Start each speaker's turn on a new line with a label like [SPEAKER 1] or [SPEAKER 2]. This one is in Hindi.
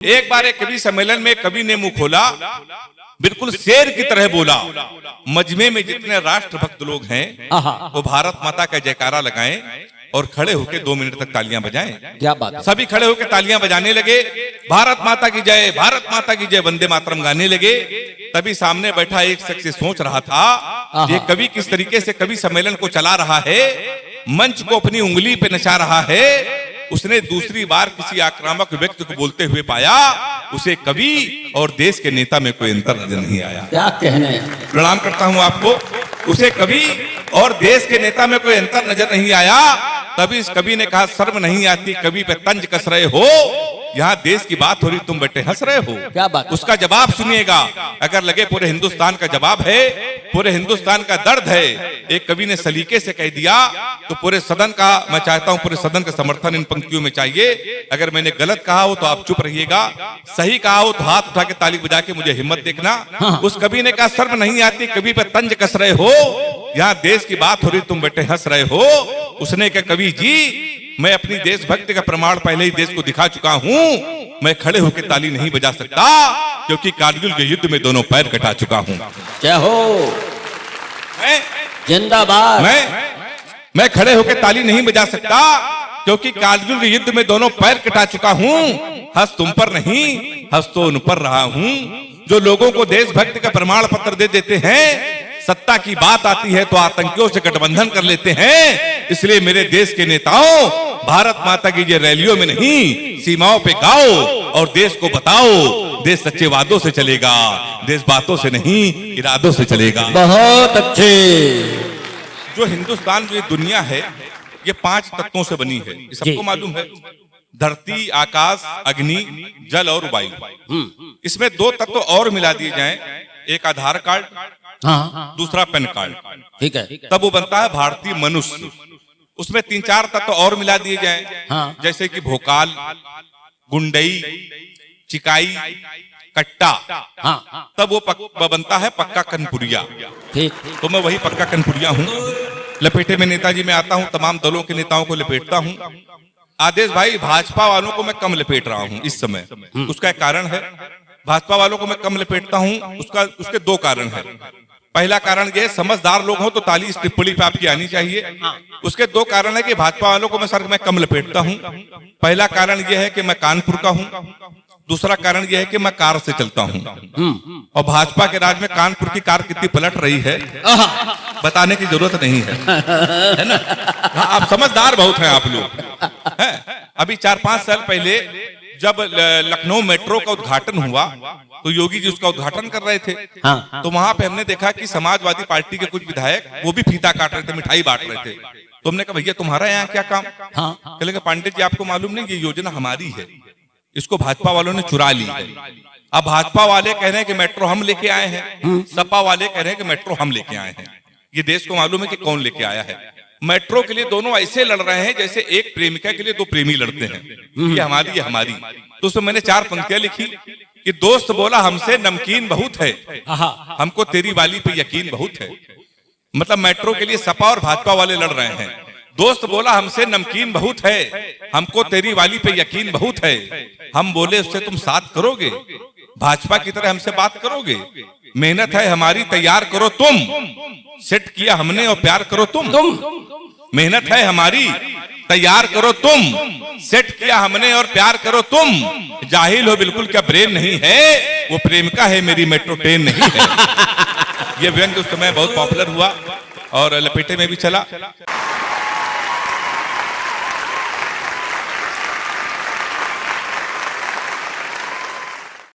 [SPEAKER 1] एक बार एक कवि सम्मेलन में कवि ने मुंह खोला, बिल्कुल शेर की तरह बोला, मजमे में जितने राष्ट्रभक्त लोग हैं वो भारत माता का जयकारा लगाएं और खड़े होकर 2 मिनट तक तालियां बजाएं। क्या बात। सभी खड़े होकर तालियां बजाने लगे, भारत माता की जय, भारत माता की जय, वंदे मातरम गाने लगे। तभी सामने बैठा एक शख्स सोच रहा था ये कवि किस तरीके से कवि सम्मेलन को चला रहा है, मंच को अपनी उंगली पे नचा रहा है। उसने दूसरी बार किसी आक्रामक व्यक्ति को बोलते हुए पाया, उसे कवि और देश के नेता में कोई अंतर नजर नहीं आया।
[SPEAKER 2] क्या कहने।
[SPEAKER 1] प्रणाम करता हूं आपको। उसे कवि और देश के नेता में कोई अंतर नजर नहीं आया। तभी इस कवि ने कहा, शर्म नहीं आती कवि पे तंज कस रहे हो, यहाँ देश की बात हो रही, तुम बेटे हंस रहे हो।
[SPEAKER 2] क्या बात।
[SPEAKER 1] उसका जवाब सुनिएगा। अगर लगे पूरे हिंदुस्तान का जवाब है, पूरे हिंदुस्तान का दर्द है, एक कवि ने सलीके से कह दिया तो पूरे सदन का, मैं चाहता हूं पूरे सदन का समर्थन इन पंक्तियों में चाहिए। अगर मैंने गलत कहा हो तो आप चुप रहिएगा, सही कहा हो तो हाथ उठा के ताली बजा के मुझे हिम्मत देखना। उस कवि ने कहा, शर्म नहीं आती कवि पे तंज कस रहे हो, यहाँ देश की बात हो रही, तुम बेटे हंस रहे हो। उसने कहा, कवि जी मैं अपनी देशभक्ति का प्रमाण पहले ही देश को दिखा चुका हूं, मैं खड़े होकर ताली नहीं बजा सकता क्योंकि कारगिल के युद्ध में दोनों पैर कटा चुका हूं।
[SPEAKER 2] क्या हो जिंदाबाद।
[SPEAKER 1] मैं खड़े होकर ताली नहीं बजा सकता क्योंकि कारगिल के युद्ध में दोनों पैर कटा चुका हूं। हंस तुम पर नहीं, हंस तो उन पर रहा हूं जो लोगों को देशभक्ति का प्रमाण पत्र दे देते हैं। सत्ता की बात आती है तो आतंकियों से गठबंधन कर लेते हैं। इसलिए मेरे देश के नेताओं, भारत माता की ये रैलियों में नहीं, सीमाओं पे गाओ और देश को बताओ, देश सच्चे वादों से चलेगा, देश बातों से नहीं इरादों से चलेगा।
[SPEAKER 2] बहुत अच्छे।
[SPEAKER 1] जो हिंदुस्तान, जो ये दुनिया है, ये 5 तत्वों से बनी है, ये सबको मालूम है। धरती, आकाश, अग्नि, जल और वायु। इसमें 2 तत्व और मिला दिए जाएं, एक आधार कार्ड, दूसरा पैन कार्ड,
[SPEAKER 2] ठीक है,
[SPEAKER 1] तब वो बनता है भारतीय मनुष्य। उसमें 3-4 तत्व और मिला दिए जाएं, जैसे कि भोकाल, गुंडई, चिकाई, कट्टा, तब वो बनता है पक्का कनपुरिया। तो मैं वही पक्का कनपुरिया हूँ। लपेटे में नेताजी में आता हूँ, तमाम दलों के नेताओं को लपेटता हूँ। आदेश भाई, भाजपा वालों को मैं कम लपेट रहा हूँ इस समय। उसका एक कारण है, भाजपा वालों को मैं कम लपेटता हूँ, उसके 2 कारण है। पहला कारण ये, समझदार लोग हो तो ताली इस टिप्पणी पे आपकी आनी चाहिए। उसके 2 कारण है कि भाजपा वालों को मैं कम लपेटता हूँ। पहला कारण यह है कि मैं कानपुर का हूँ, दूसरा कारण यह है कि मैं कार से चलता हूँ। और भाजपा के राज में कानपुर की कार कितनी पलट रही है बताने की जरूरत नहीं है ना। आप समझदार बहुत हैं आप लोग। अभी 4-5 साल पहले जब लखनऊ मेट्रो का उद्घाटन हुआ तो योगी जी उसका उद्घाटन कर रहे थे। तो वहां पे हमने देखा कि समाजवादी पार्टी के कुछ विधायक वो भी फीता काट रहे थे, मिठाई बांट रहे थे। तो हमने कहा, भैया तुम्हारा यहाँ क्या काम? कहने लगे, पांडे जी आपको मालूम नहीं, ये योजना हमारी है, इसको भाजपा वालों ने चुरा ली है। अब भाजपा वाले कह रहे हैं कि मेट्रो हम लेके आए हैं, सपा वाले कह रहे हैं कि मेट्रो हम लेके आए हैं। ये देश को मालूम है कि कौन लेके आया है। मेट्रो के लिए दोनों ऐसे लड़ रहे हैं जैसे एक प्रेमिका के लिए 2 प्रेमी लड़ते हैं, ये हमारी, ये हमारी। तो उसमें मैंने 4 पंक्तियां लिखी कि दोस्त बोला हमसे नमकीन बहुत है, हमको तेरी वाली पे यकीन बहुत है। मतलब मेट्रो के लिए सपा और भाजपा वाले लड़ रहे हैं। दोस्त बोला हमसे नमकीन बहुत है, हमको तेरी वाली पे यकीन बहुत है। हम बोले उससे तुम साथ करोगे, भाजपा की तरह हमसे बात करोगे? मेहनत है हमारी, तैयार करो तुम, सेट किया हमने और प्यार करो तुम। मेहनत है हमारी, तैयार करो तुम, सेट किया हमने और प्यार करो तुम। जाहिल हो बिल्कुल, क्या ब्रेन नहीं है? वो प्रेमिका है मेरी, मेट्रो ट्रेन नहीं है। ये व्यंग्य उस समय बहुत पॉपुलर हुआ और लपेटे में भी चला।